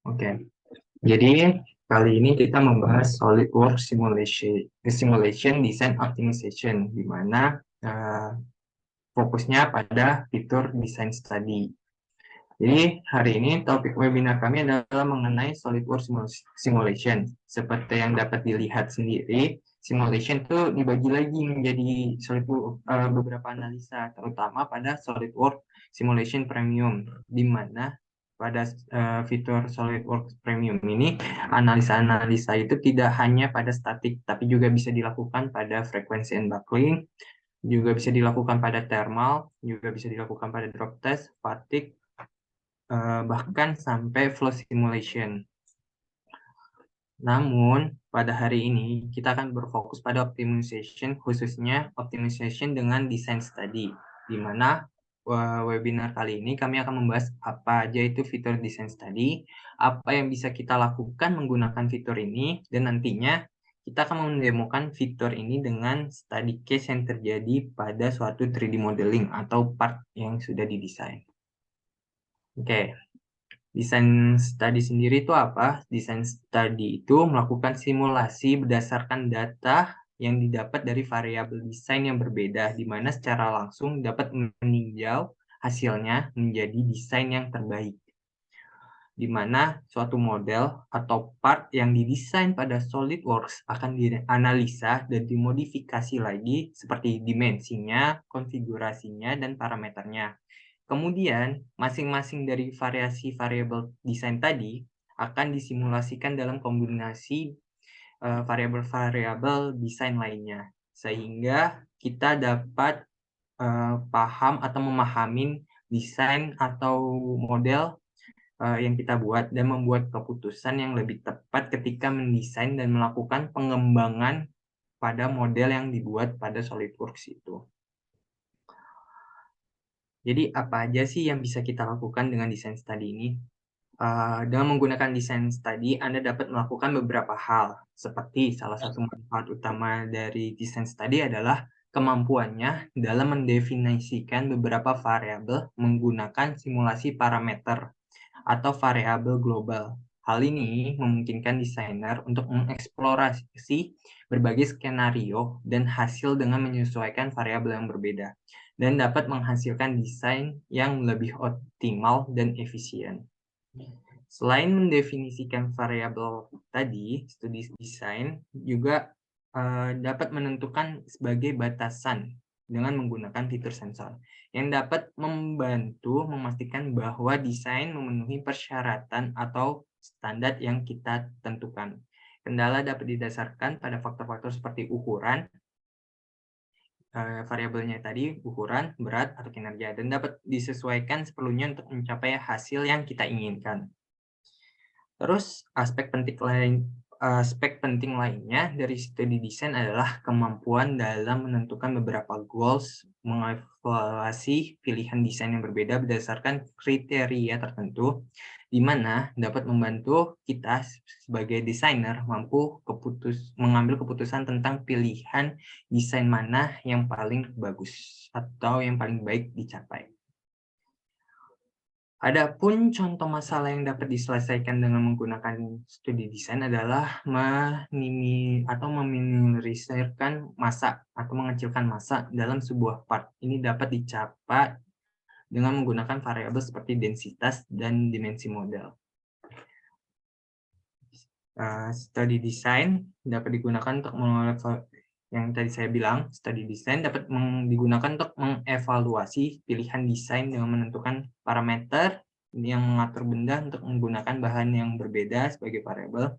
Oke, jadi kali ini kita membahas SolidWorks Simulation Design Optimization, di mana fokusnya pada fitur design study. Jadi hari ini topik webinar kami adalah mengenai SolidWorks Simulation. Seperti yang dapat dilihat sendiri, simulation itu dibagi lagi menjadi beberapa analisa, terutama pada SolidWorks Simulation Premium, di mana pada fitur SolidWorks Premium ini, analisa-analisa itu tidak hanya pada statik, tapi juga bisa dilakukan pada frequency and buckling, juga bisa dilakukan pada thermal, juga bisa dilakukan pada drop test, fatigue, bahkan sampai flow simulation. Namun, pada hari ini kita akan berfokus pada optimization, khususnya optimization dengan design study, di mana webinar kali ini kami akan membahas apa aja itu fitur design study, apa yang bisa kita lakukan menggunakan fitur ini, dan nantinya kita akan mendemokan fitur ini dengan study case yang terjadi pada suatu 3D modeling atau part yang sudah didesain. Oke. Desain study sendiri itu apa? Desain study itu melakukan simulasi berdasarkan data yang didapat dari variabel desain yang berbeda, di mana secara langsung dapat meninjau hasilnya menjadi desain yang terbaik. Di mana suatu model atau part yang didesain pada SolidWorks akan dianalisa dan dimodifikasi lagi seperti dimensinya, konfigurasinya, dan parameternya. Kemudian, masing-masing dari variasi variabel desain tadi akan disimulasikan dalam kombinasi variabel-variabel desain lainnya, sehingga kita dapat paham atau memahami desain atau model yang kita buat dan membuat keputusan yang lebih tepat ketika mendesain dan melakukan pengembangan pada model yang dibuat pada SolidWorks itu. Jadi apa aja sih yang bisa kita lakukan dengan desain study ini? Dengan menggunakan desain study, Anda dapat melakukan beberapa hal, seperti salah satu manfaat utama dari desain study adalah kemampuannya dalam mendefinisikan beberapa variabel menggunakan simulasi parameter atau variabel global. Hal ini memungkinkan desainer untuk mengeksplorasi berbagai skenario dan hasil dengan menyesuaikan variabel yang berbeda, dan dapat menghasilkan desain yang lebih optimal dan efisien. Selain mendefinisikan variabel tadi, studi desain juga dapat menentukan sebagai batasan dengan menggunakan fitur sensor yang dapat membantu memastikan bahwa desain memenuhi persyaratan atau standar yang kita tentukan. Kendala dapat didasarkan pada faktor-faktor seperti ukuran, variabelnya tadi, ukuran, berat, atau kinerja, dan dapat disesuaikan seperlunya untuk mencapai hasil yang kita inginkan. Terus aspek penting lainnya dari studi desain adalah kemampuan dalam menentukan beberapa goals, mengevaluasi pilihan desain yang berbeda berdasarkan kriteria tertentu, di mana dapat membantu kita sebagai desainer mampu mengambil keputusan tentang pilihan desain mana yang paling bagus atau yang paling baik dicapai. Adapun contoh masalah yang dapat diselesaikan dengan menggunakan studi desain adalah meminimalisirkan massa atau mengecilkan massa dalam sebuah part. Ini dapat dicapai dengan menggunakan variabel seperti densitas dan dimensi model. Studi desain dapat digunakan untuk yang tadi saya bilang, studi desain dapat digunakan untuk mengevaluasi pilihan desain dengan menentukan parameter yang mengatur benda untuk menggunakan bahan yang berbeda sebagai variabel,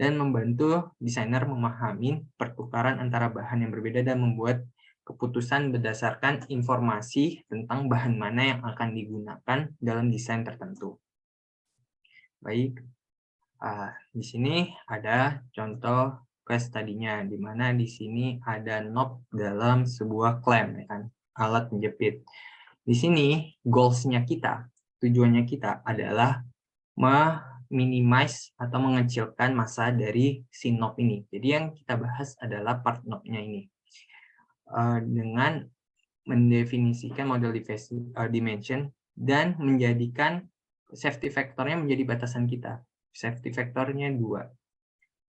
dan membantu desainer memahami pertukaran antara bahan yang berbeda dan membuat keputusan berdasarkan informasi tentang bahan mana yang akan digunakan dalam desain tertentu. Baik, di sini ada contoh case study-nya, di mana di sini ada knob dalam sebuah klem, ya kan, alat menjepit. Di sini goals-nya kita, tujuannya kita adalah meminimize atau mengecilkan massa dari si knob ini. Jadi yang kita bahas adalah part knob-nya ini. Dengan mendefinisikan model dimension dan menjadikan safety factor-nya menjadi batasan kita. Safety factor-nya 2.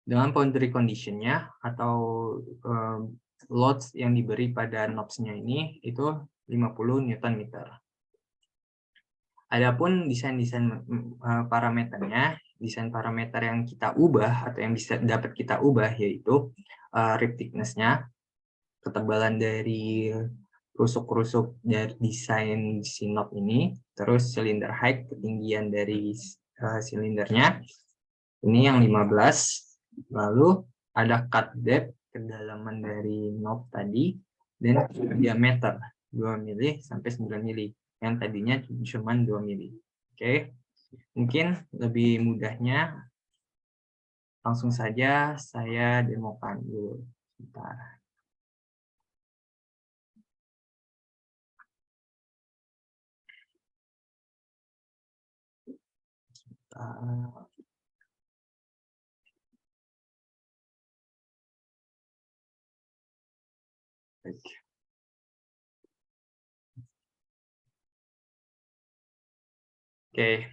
Dengan boundary condition-nya atau loads yang diberi pada knobs-nya ini itu 50 Nm. Adapun desain-desain parameternya, desain parameter yang kita ubah atau yang bisa dapat kita ubah yaitu rib thickness-nya, ketebalan dari rusuk-rusuk dari desain si knob ini, terus cylinder height, ketinggian dari silindernya, ini yang 15, lalu ada cut depth, kedalaman dari knob tadi, dan diameter 2 mili sampai 9 mili. Yang tadinya cuma 2 mili. Oke, mungkin lebih mudahnya langsung saja saya demokan dulu. Bentar. Oke,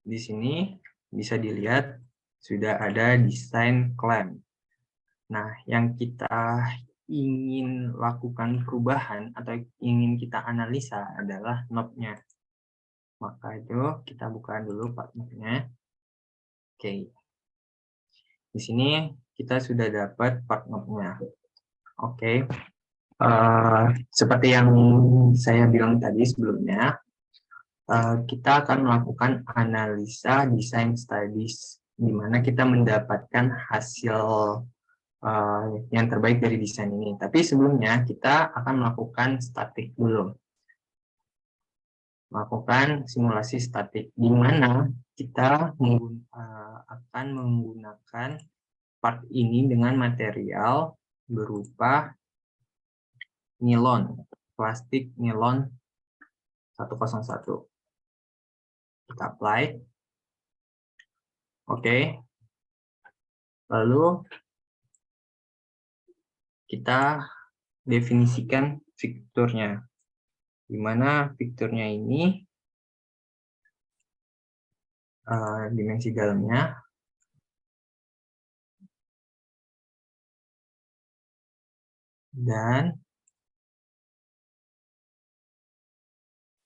di sini bisa dilihat sudah ada desain clamp. Nah, yang kita ingin lakukan perubahan atau ingin kita analisa adalah knob-nya. Maka itu kita buka dulu part knob-nya. Oke, di sini kita sudah dapat part knob-nya. Oke, seperti yang saya bilang tadi sebelumnya, kita akan melakukan analisa design studies, di mana kita mendapatkan hasil yang terbaik dari desain ini. Tapi sebelumnya kita akan melakukan statik dulu. Melakukan simulasi statik, di mana kita akan menggunakan part ini dengan material berupa nilon, plastik nilon 101. Kita apply. Oke. Lalu kita definisikan fiturnya. Di mana fiturnya ini dimensi dalamnya dan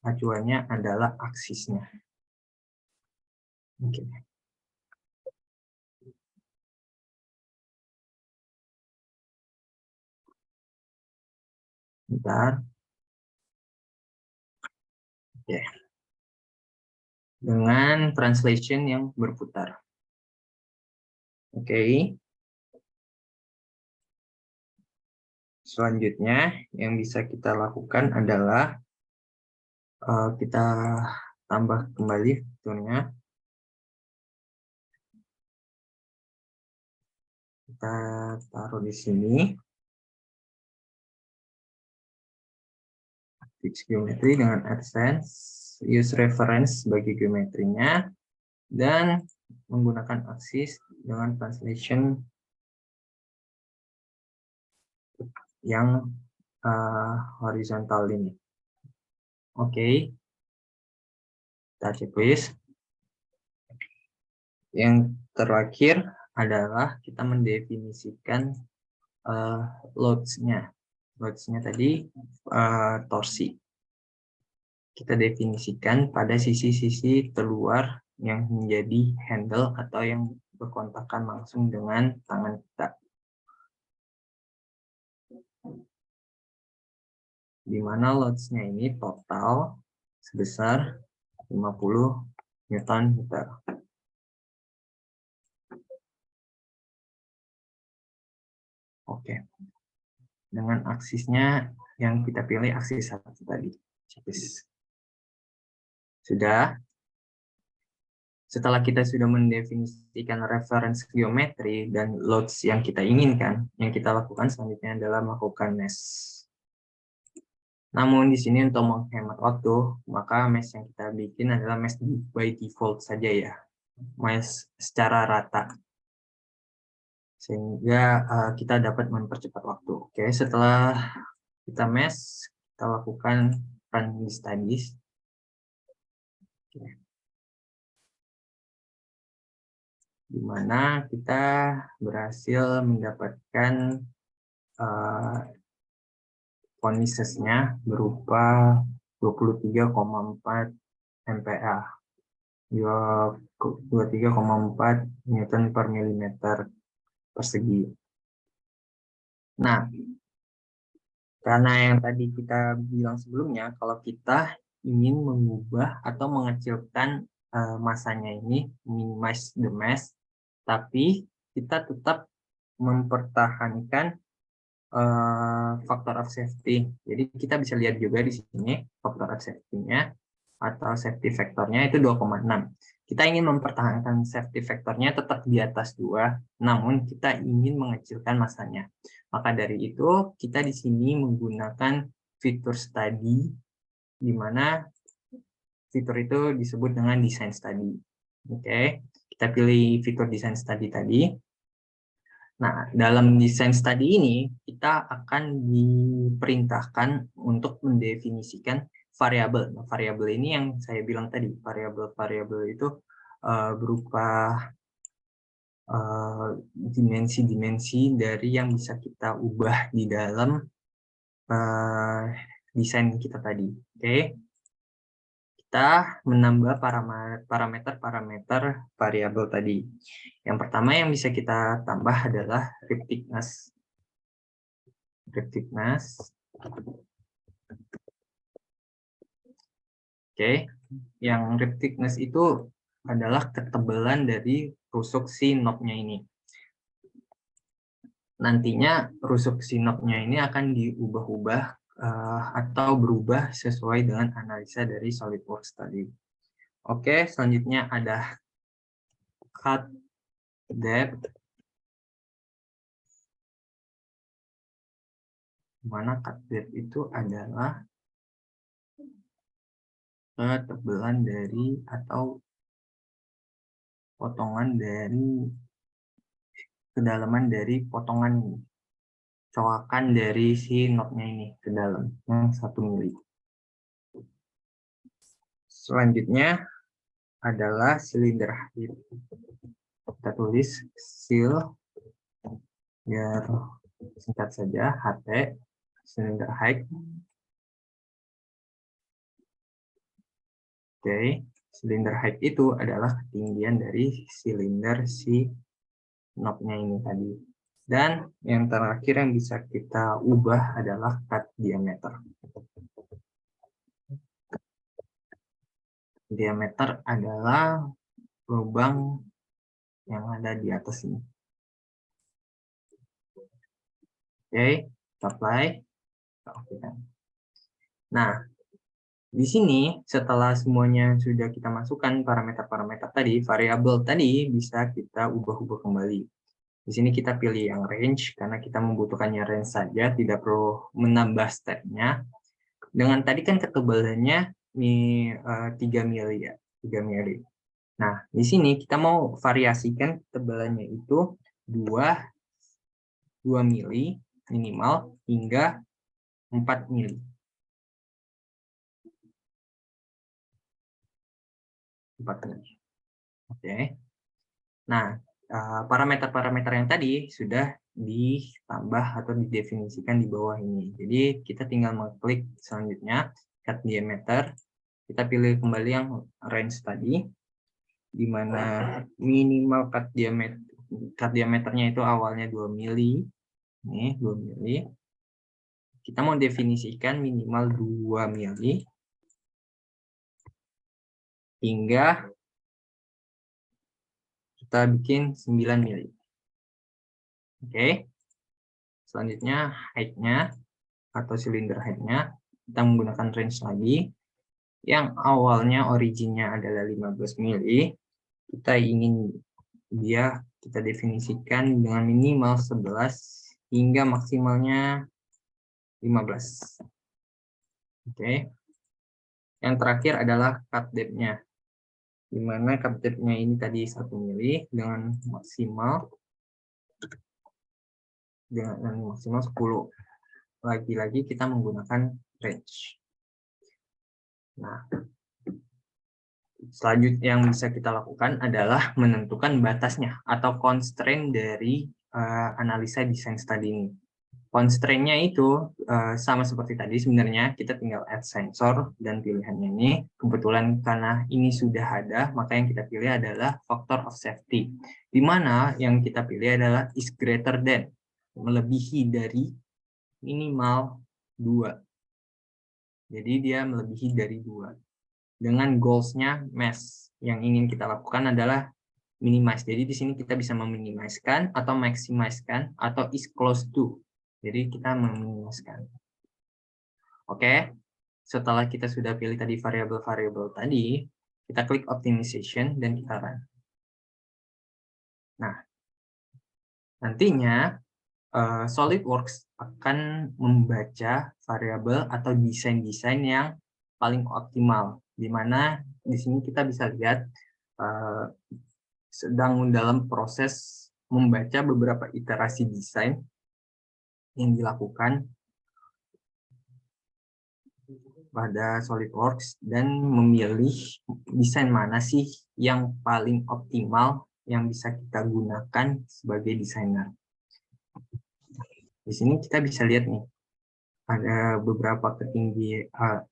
acuannya adalah aksisnya. Oke. Bentar. Oke. Dengan translation yang berputar. Oke. Selanjutnya yang bisa kita lakukan adalah kita tambah kembali fiturnya. Kita taruh di sini. Fix geometri dengan AdSense, use reference sebagai geometrinya, dan menggunakan aksis dengan translation yang horizontal ini. Oke. Kita checklist. Yang terakhir adalah kita mendefinisikan loads-nya. Loads-nya tadi torsi. Kita definisikan pada sisi-sisi terluar yang menjadi handle atau yang berkontakan langsung dengan tangan kita. Di mana loads-nya ini total sebesar 50 Nm. Oke. Dengan aksisnya yang kita pilih aksis 1 tadi. Sudah. Setelah kita sudah mendefinisikan reference geometri dan loads yang kita inginkan, yang kita lakukan selanjutnya adalah melakukan mesh. Namun di sini untuk menghemat waktu, maka mesh yang kita bikin adalah mesh by default saja ya. Mesh secara rata. Sehingga kita dapat mempercepat waktu. Oke, setelah kita mesh, kita lakukan run di studies. Di mana kita berhasil mendapatkan vonisesnya berupa 23,4 MPa, 23,4 Newton per milimeter persegi. Nah, karena yang tadi kita bilang sebelumnya, kalau kita ingin mengubah atau mengecilkan masanya ini, minimize the mass, tapi kita tetap mempertahankan faktor of safety. Jadi kita bisa lihat juga di sini faktor of safety-nya atau safety faktornya itu 2,6. Kita ingin mempertahankan safety faktornya tetap di atas 2, namun kita ingin mengecilkan masanya. Maka dari itu kita di sini menggunakan fitur study, di mana fitur itu disebut dengan design study. Oke, kita pilih fitur design study tadi. Nah, dalam desain study ini, kita akan diperintahkan untuk mendefinisikan variabel. Nah, variabel ini yang saya bilang tadi, variabel-variabel itu berupa dimensi-dimensi dari yang bisa kita ubah di dalam desain kita tadi. Oke. Kita menambah parameter-parameter variabel tadi. Yang pertama yang bisa kita tambah adalah rip thickness. Oke, yang rip thickness itu adalah ketebalan dari rusuk si knob-nya ini. Nantinya rusuk si knob-nya ini akan diubah-ubah atau berubah sesuai dengan analisa dari SolidWorks tadi. Oke, selanjutnya ada cut depth, mana cut depth itu adalah ketebalan dari atau potongan dari kedalaman dari potongan ini, coakan dari si knob-nya ini ke dalam yang 1 mili. Selanjutnya adalah cylinder height. Kita tulis seal biar singkat saja, HT cylinder height. Oke, cylinder height itu adalah ketinggian dari silinder si knob-nya ini tadi. Dan yang terakhir yang bisa kita ubah adalah cut diameter. Diameter adalah lubang yang ada di atas ini. Oke, apply. Nah, di sini setelah semuanya sudah kita masukkan parameter-parameter tadi, variabel tadi bisa kita ubah-ubah kembali. Di sini kita pilih yang range karena kita membutuhkannya range saja, tidak perlu menambah stepnya. Dengan tadi kan ketebalannya ini 3 mili ya, 3 mili. Nah, di sini kita mau variasikan ketebalannya itu 2 mili minimal hingga 4 mili. 4 mili. Oke. Nah, parameter-parameter yang tadi sudah ditambah atau didefinisikan di bawah ini. Jadi kita tinggal mengklik selanjutnya cut diameter. Kita pilih kembali yang range tadi, di mana minimal cut diameternya itu awalnya 2 mili. Nih, 2 mili. Kita mau definisikan minimal 2 mili hingga kita bikin 9 mili. Oke. Selanjutnya height-nya atau cylinder height-nya kita menggunakan range lagi. Yang awalnya originnya adalah 15 mili. Kita ingin dia kita definisikan dengan minimal 11 hingga maksimalnya 15. Oke. Yang terakhir adalah cut depth-nya. Di mana cut depth-nya ini tadi 1 mili dengan maksimal 10. lagi-lagi kita menggunakan range. Nah, selanjutnya yang bisa kita lakukan adalah menentukan batasnya atau constraint dari analisa desain study ini. Constraint-nya itu sama seperti tadi, sebenarnya kita tinggal add sensor dan pilihannya ini. Kebetulan karena ini sudah ada, maka yang kita pilih adalah factor of safety, di mana yang kita pilih adalah is greater than, melebihi dari minimal 2. Jadi dia melebihi dari 2. Dengan goals-nya mass, yang ingin kita lakukan adalah minimize. Jadi di sini kita bisa meminimaliskan atau maximize-kan atau is close to. Jadi kita meminimaliskan. Oke, setelah kita sudah pilih tadi variabel-variabel tadi, kita klik optimization dan kita run. Nah, nantinya SolidWorks akan membaca variabel atau desain-desain yang paling optimal, di mana di sini kita bisa lihat sedang dalam proses membaca beberapa iterasi desain yang dilakukan pada SolidWorks dan memilih desain mana sih yang paling optimal yang bisa kita gunakan sebagai desainer. Di sini kita bisa lihat nih, ada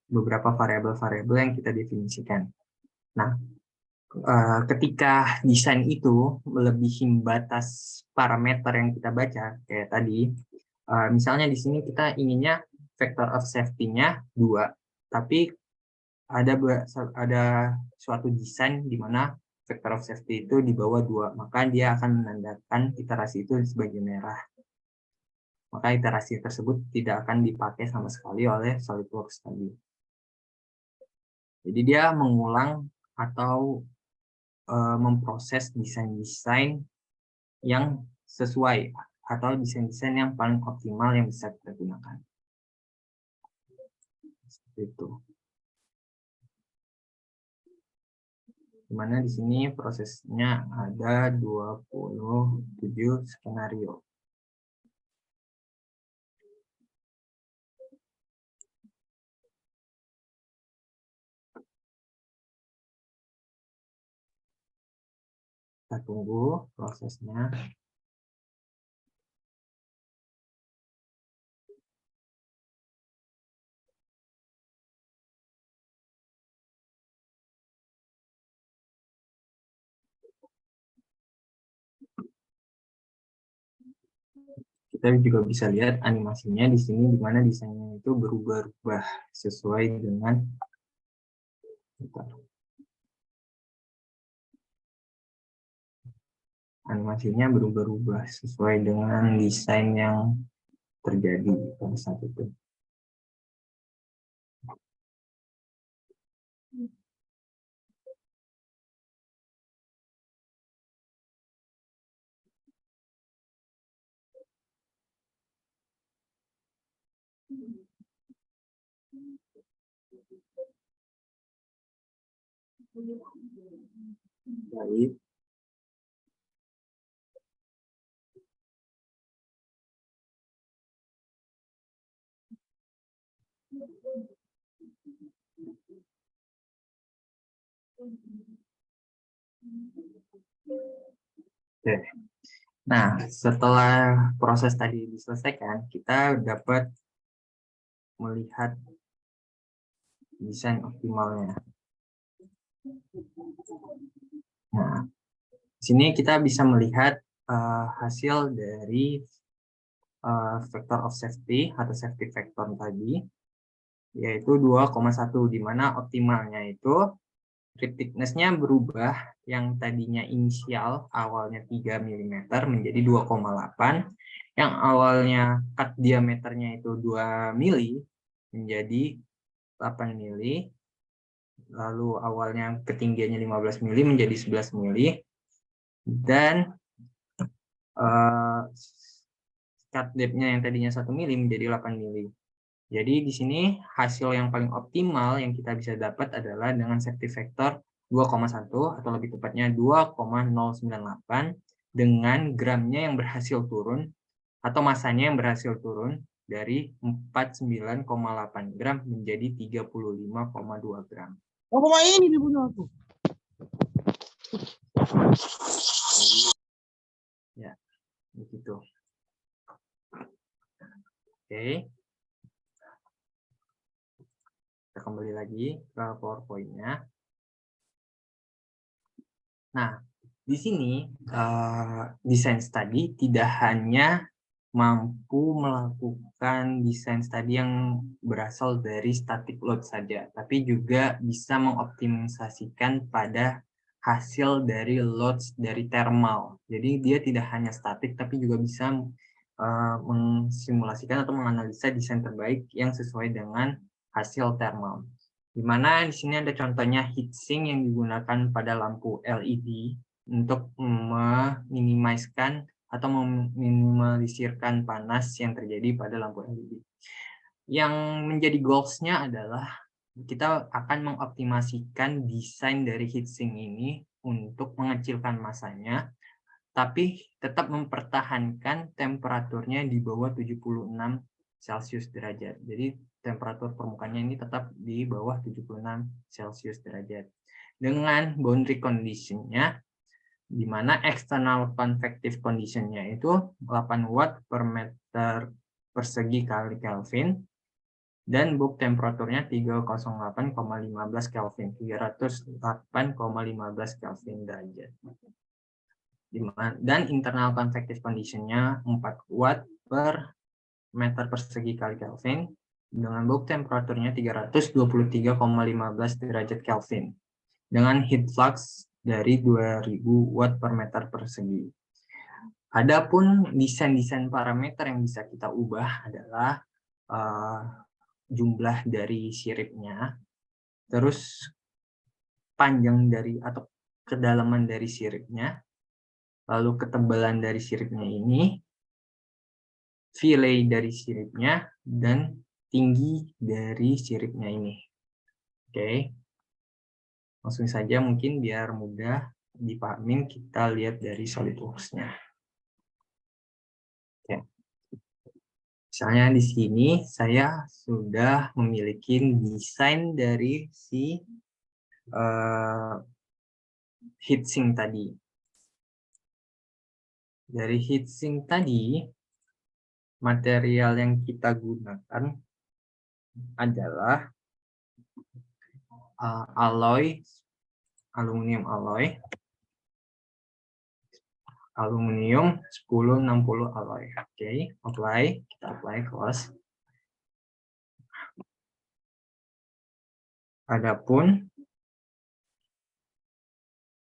beberapa variabel-variabel yang kita definisikan. Nah, ketika desain itu melebihi batas parameter yang kita baca, kayak tadi, misalnya di sini kita inginnya factor of safety-nya 2, tapi ada suatu desain di mana factor of safety itu di bawah 2, maka dia akan menandakan iterasi itu sebagai merah. Maka iterasi tersebut tidak akan dipakai sama sekali oleh SolidWorks tadi. Jadi dia mengulang atau memproses desain-desain yang sesuai atau desain-desain yang paling optimal yang bisa kita gunakan. Seperti itu. Dimana di sini prosesnya ada 27 skenario. Kita tunggu prosesnya. Kita juga bisa lihat animasinya di sini, di mana desainnya itu berubah-ubah sesuai dengan animasinya berubah-ubah sesuai dengan desain yang terjadi pada saat itu. Baik. Oke. Nah, setelah proses tadi diselesaikan, kita dapat melihat desain optimalnya. Nah, di sini kita bisa melihat hasil dari factor of safety atau safety factor tadi, yaitu 2,1, di mana optimalnya itu rib thickness-nya berubah yang tadinya inisial awalnya 3 mm menjadi 2,8, yang awalnya cut diameternya itu 2 mm menjadi 8 mm, lalu awalnya ketinggiannya 15 mm menjadi 11 mm, dan cut depth-nya yang tadinya 1 mm menjadi 8 mm. Jadi di sini hasil yang paling optimal yang kita bisa dapat adalah dengan safety factor 2,1 atau lebih tepatnya 2,098 dengan gramnya yang berhasil turun atau masanya yang berhasil turun dari 49,8 gram menjadi 35,2 gram. Oh, kok ini dibunuh aku? Ya, begitu. Oke. Kita kembali lagi ke PowerPoint-nya. Nah, di sini desain study tidak hanya mampu melakukan desain study yang berasal dari static load saja, tapi juga bisa mengoptimalisasikan pada hasil dari loads dari thermal. Jadi dia tidak hanya statik, tapi juga bisa mensimulasikan atau menganalisa desain terbaik yang sesuai dengan hasil thermal. Di mana di sini ada contohnya heatsink yang digunakan pada lampu LED untuk meminimaliskan atau meminimalisirkan panas yang terjadi pada lampu LED. Yang menjadi goals-nya adalah kita akan mengoptimasikan desain dari heatsink ini untuk mengecilkan masanya, tapi tetap mempertahankan temperaturnya di bawah 76 Celcius derajat. Jadi temperatur permukaannya ini tetap di bawah 76 Celcius derajat. Dengan boundary condition-nya, di mana external convective condition-nya itu 8 watt per meter persegi kali Kelvin, dan book temperaturnya 308,15 Kelvin, 308,15 Kelvin derajat. Dan internal convective condition-nya 4 watt per meter persegi kali Kelvin dengan book temperaturnya 323,15 derajat Kelvin dengan heat flux dari 2000 watt per meter persegi. Adapun desain-desain parameter yang bisa kita ubah adalah jumlah dari siripnya, terus panjang dari atau kedalaman dari siripnya, lalu ketebalan dari siripnya ini, fillet dari siripnya, dan tinggi dari siripnya ini. Oke. Langsung saja mungkin biar mudah dipahamin, kita lihat dari SolidWorks-nya. Oke. Misalnya di sini saya sudah memiliki desain dari si heatsink tadi. Dari heatsink tadi, material yang kita gunakan adalah alloy, aluminium alloy, aluminium 1060 alloy. Oke, kita apply close. Adapun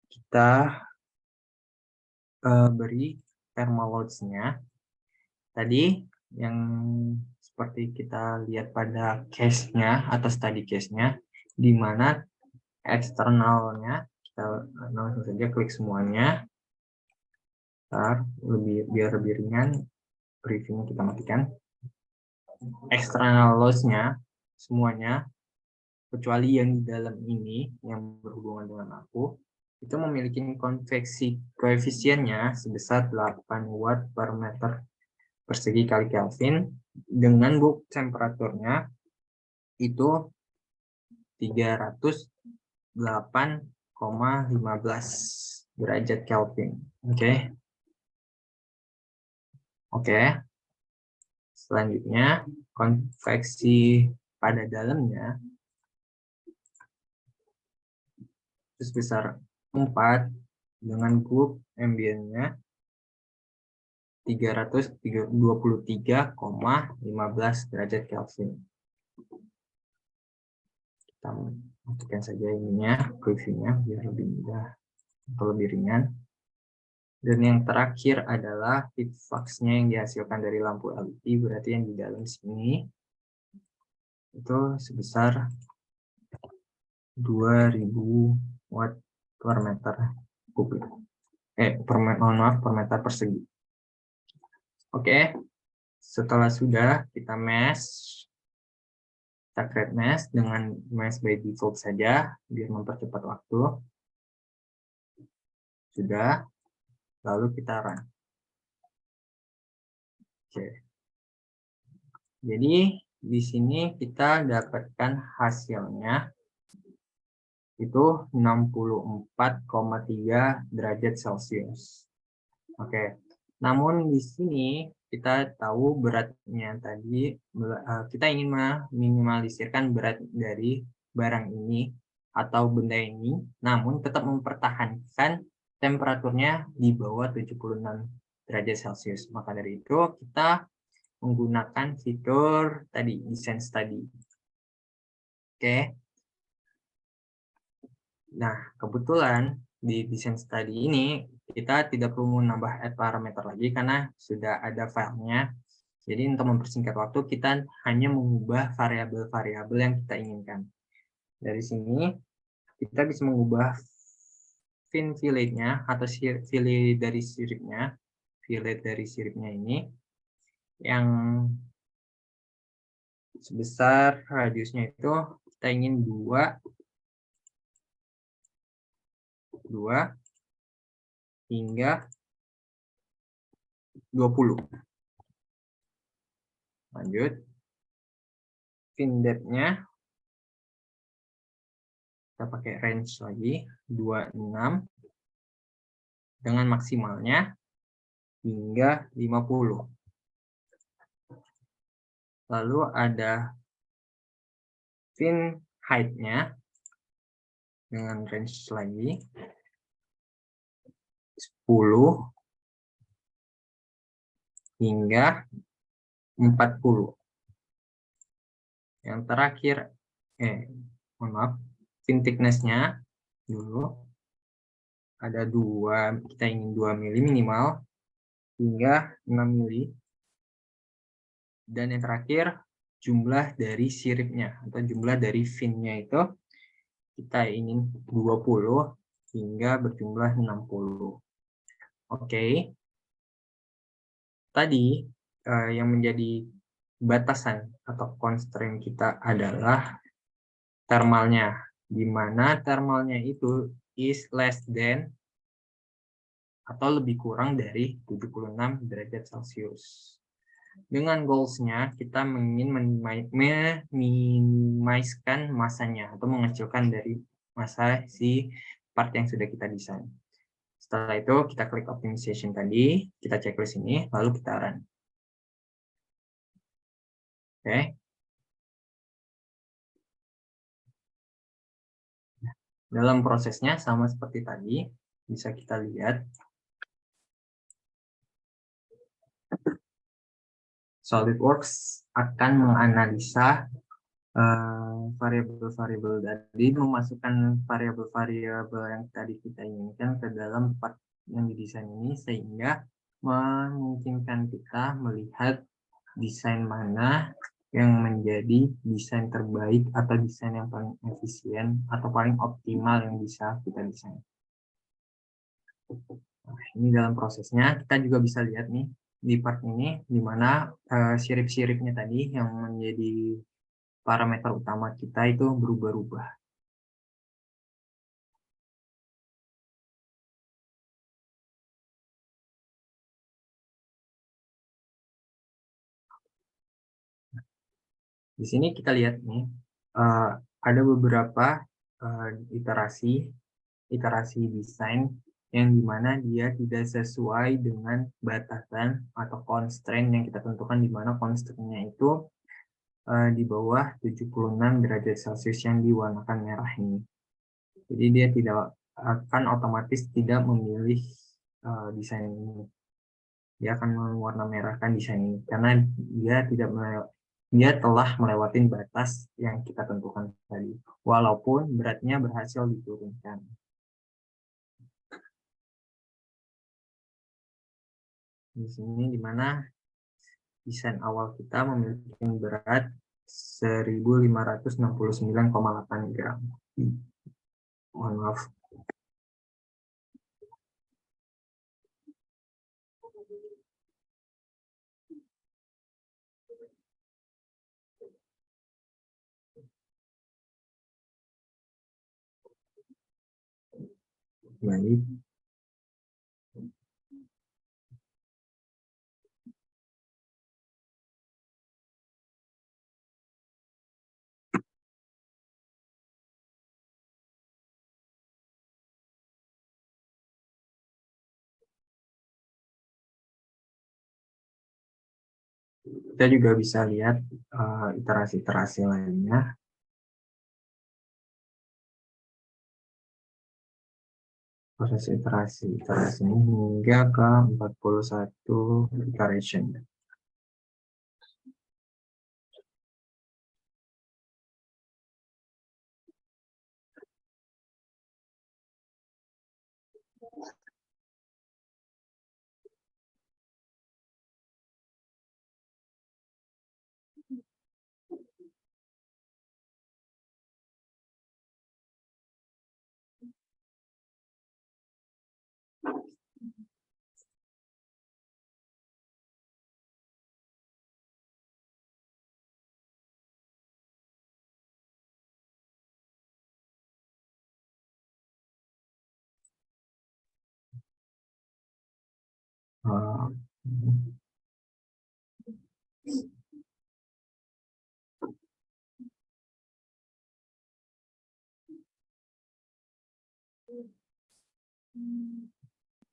kita beri thermal loads-nya tadi yang seperti kita lihat pada case-nya atau study case-nya, di mana eksternalnya kita langsung saja klik semuanya. Biar lebih ringan, briefing kita matikan. External loads-nya semuanya kecuali yang di dalam ini yang berhubungan dengan aku, itu memiliki konveksi koefisiennya sebesar 8 watt per meter persegi kali Kelvin dengan book temperaturnya itu 308,15 derajat Kelvin. Oke. Selanjutnya konveksi pada dalamnya itu sebesar 4 dengan group ambientnya 323,15 derajat Kelvin. Kita matikan saja ininya, previewnya biar lebih mudah atau lebih ringan. Dan yang terakhir adalah heat flux-nya yang dihasilkan dari lampu LED, berarti yang di dalam sini itu sebesar 2000 watt per meter kubik. Per meter persegi. Oke, setelah sudah kita mesh, kita create mesh dengan mesh by default saja biar mempercepat waktu. Sudah, lalu kita run. Oke. Jadi di sini kita dapatkan hasilnya itu 64,3 derajat Celcius. Oke. Namun di sini kita tahu beratnya tadi, kita ingin meminimalisirkan berat dari barang ini atau benda ini, namun tetap mempertahankan temperaturnya di bawah 76 derajat Celcius. Maka dari itu kita menggunakan fitur tadi, design study. Oke. Nah, kebetulan di design study ini kita tidak perlu menambah add parameter lagi karena sudah ada filenya. Jadi untuk mempersingkat waktu kita hanya mengubah variabel-variabel yang kita inginkan. Dari sini kita bisa mengubah fin fillet-nya atau fillet dari siripnya ini yang sebesar radiusnya itu kita ingin 2 hingga 20. Lanjut. Fin depth-nya kita pakai range lagi 26 dengan maksimalnya hingga 50. Lalu ada fin height-nya dengan range lagi 10 hingga 40. Yang terakhir, fin thickness-nya dulu ada 2, kita ingin 2 mili minimal hingga 6 mili. Dan yang terakhir, jumlah dari siripnya atau jumlah dari fin-nya itu kita ingin 20 hingga berjumlah 60. Oke. Tadi yang menjadi batasan atau constraint kita adalah thermalnya, di mana thermalnya itu is less than atau lebih kurang dari 76 derajat Celcius. Dengan goals-nya, kita ingin meminimaliskan masanya atau mengecilkan dari masa si part yang sudah kita desain. Setelah itu, kita klik optimization tadi, kita checklist ini, lalu kita run. Oke. Dalam prosesnya sama seperti tadi, bisa kita lihat SolidWorks akan menganalisa variabel-variabel tadi, memasukkan variabel-variabel yang tadi kita inginkan ke dalam part yang didesain ini, sehingga memungkinkan kita melihat desain mana yang menjadi desain terbaik atau desain yang paling efisien atau paling optimal yang bisa kita desain. Nah, ini dalam prosesnya kita juga bisa lihat nih di part ini di mana sirip-siripnya tadi yang menjadi parameter utama kita itu berubah-ubah. Di sini kita lihat nih ada beberapa iterasi desain yang dimana dia tidak sesuai dengan batasan atau constraint yang kita tentukan, di mana constraint-nya itu di bawah 76 derajat Celcius yang diwarnakan merah ini. Jadi dia tidak akan otomatis tidak memilih desain ini. Dia akan mewarna merahkan desain ini karena dia telah melewati batas yang kita tentukan tadi, walaupun beratnya berhasil diturunkan. Di sini dimana desain awal kita memiliki berat 1569,8 gram. Mohon maaf. Baik. Kita juga bisa lihat iterasi-iterasi lainnya. Proses iterasi ini hingga ke 41 iteration.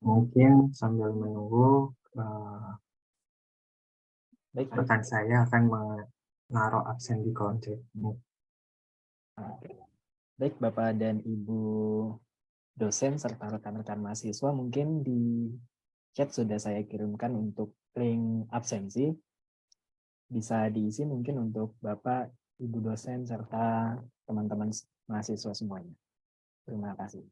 Mungkin sambil menunggu, rekan saya akan menaruh absen di kolom chat. Baik, Bapak dan Ibu dosen serta rekan-rekan mahasiswa, mungkin di chat sudah saya kirimkan untuk link absensi. Bisa diisi mungkin untuk Bapak, Ibu dosen, serta teman-teman mahasiswa semuanya. Terima kasih.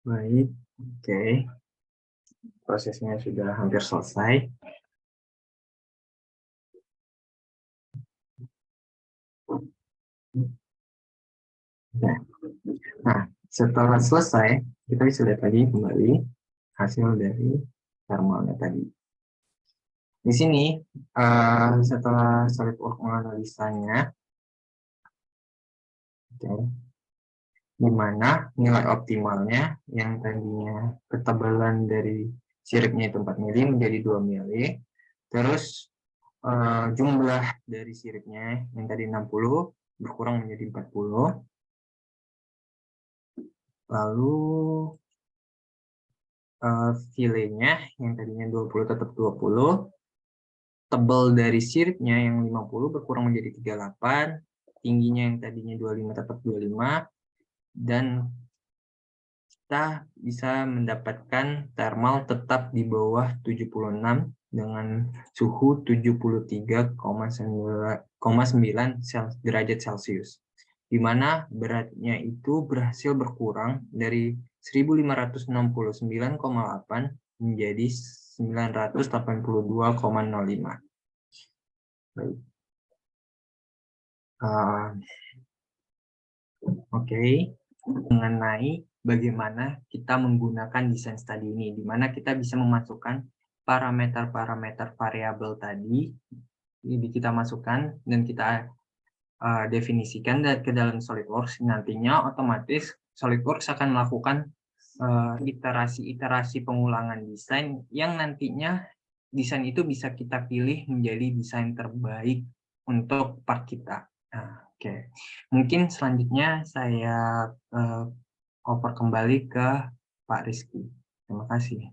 Baik, oke. Prosesnya sudah hampir selesai. Nah, setelah selesai, kita bisa lihat lagi kembali hasil dari thermalnya tadi. Di sini, setelah SolidWorks menganalisanya, di mana nilai optimalnya yang tadinya ketebalan dari siripnya itu 4 mili menjadi 2 mili, terus jumlah dari siripnya yang tadi 60 berkurang menjadi 40, lalu filenya yang tadinya 20 tetap 20, tebal dari siripnya yang 50 berkurang menjadi 38, tingginya yang tadinya 25 tetap 25, dan kita bisa mendapatkan thermal tetap di bawah 76 dengan suhu 73,9 derajat Celcius, di mana beratnya itu berhasil berkurang dari 1569,8 menjadi 982,05. Baik. Oke. Mengenai bagaimana kita menggunakan desain study ini, di mana kita bisa memasukkan parameter-parameter variabel tadi, ini kita masukkan dan kita definisikan ke dalam SolidWorks. Nantinya otomatis SolidWorks akan melakukan iterasi-iterasi pengulangan desain yang nantinya desain itu bisa kita pilih menjadi desain terbaik untuk part kita. Nah, oke. Mungkin selanjutnya saya over kembali ke Pak Rizky. Terima kasih.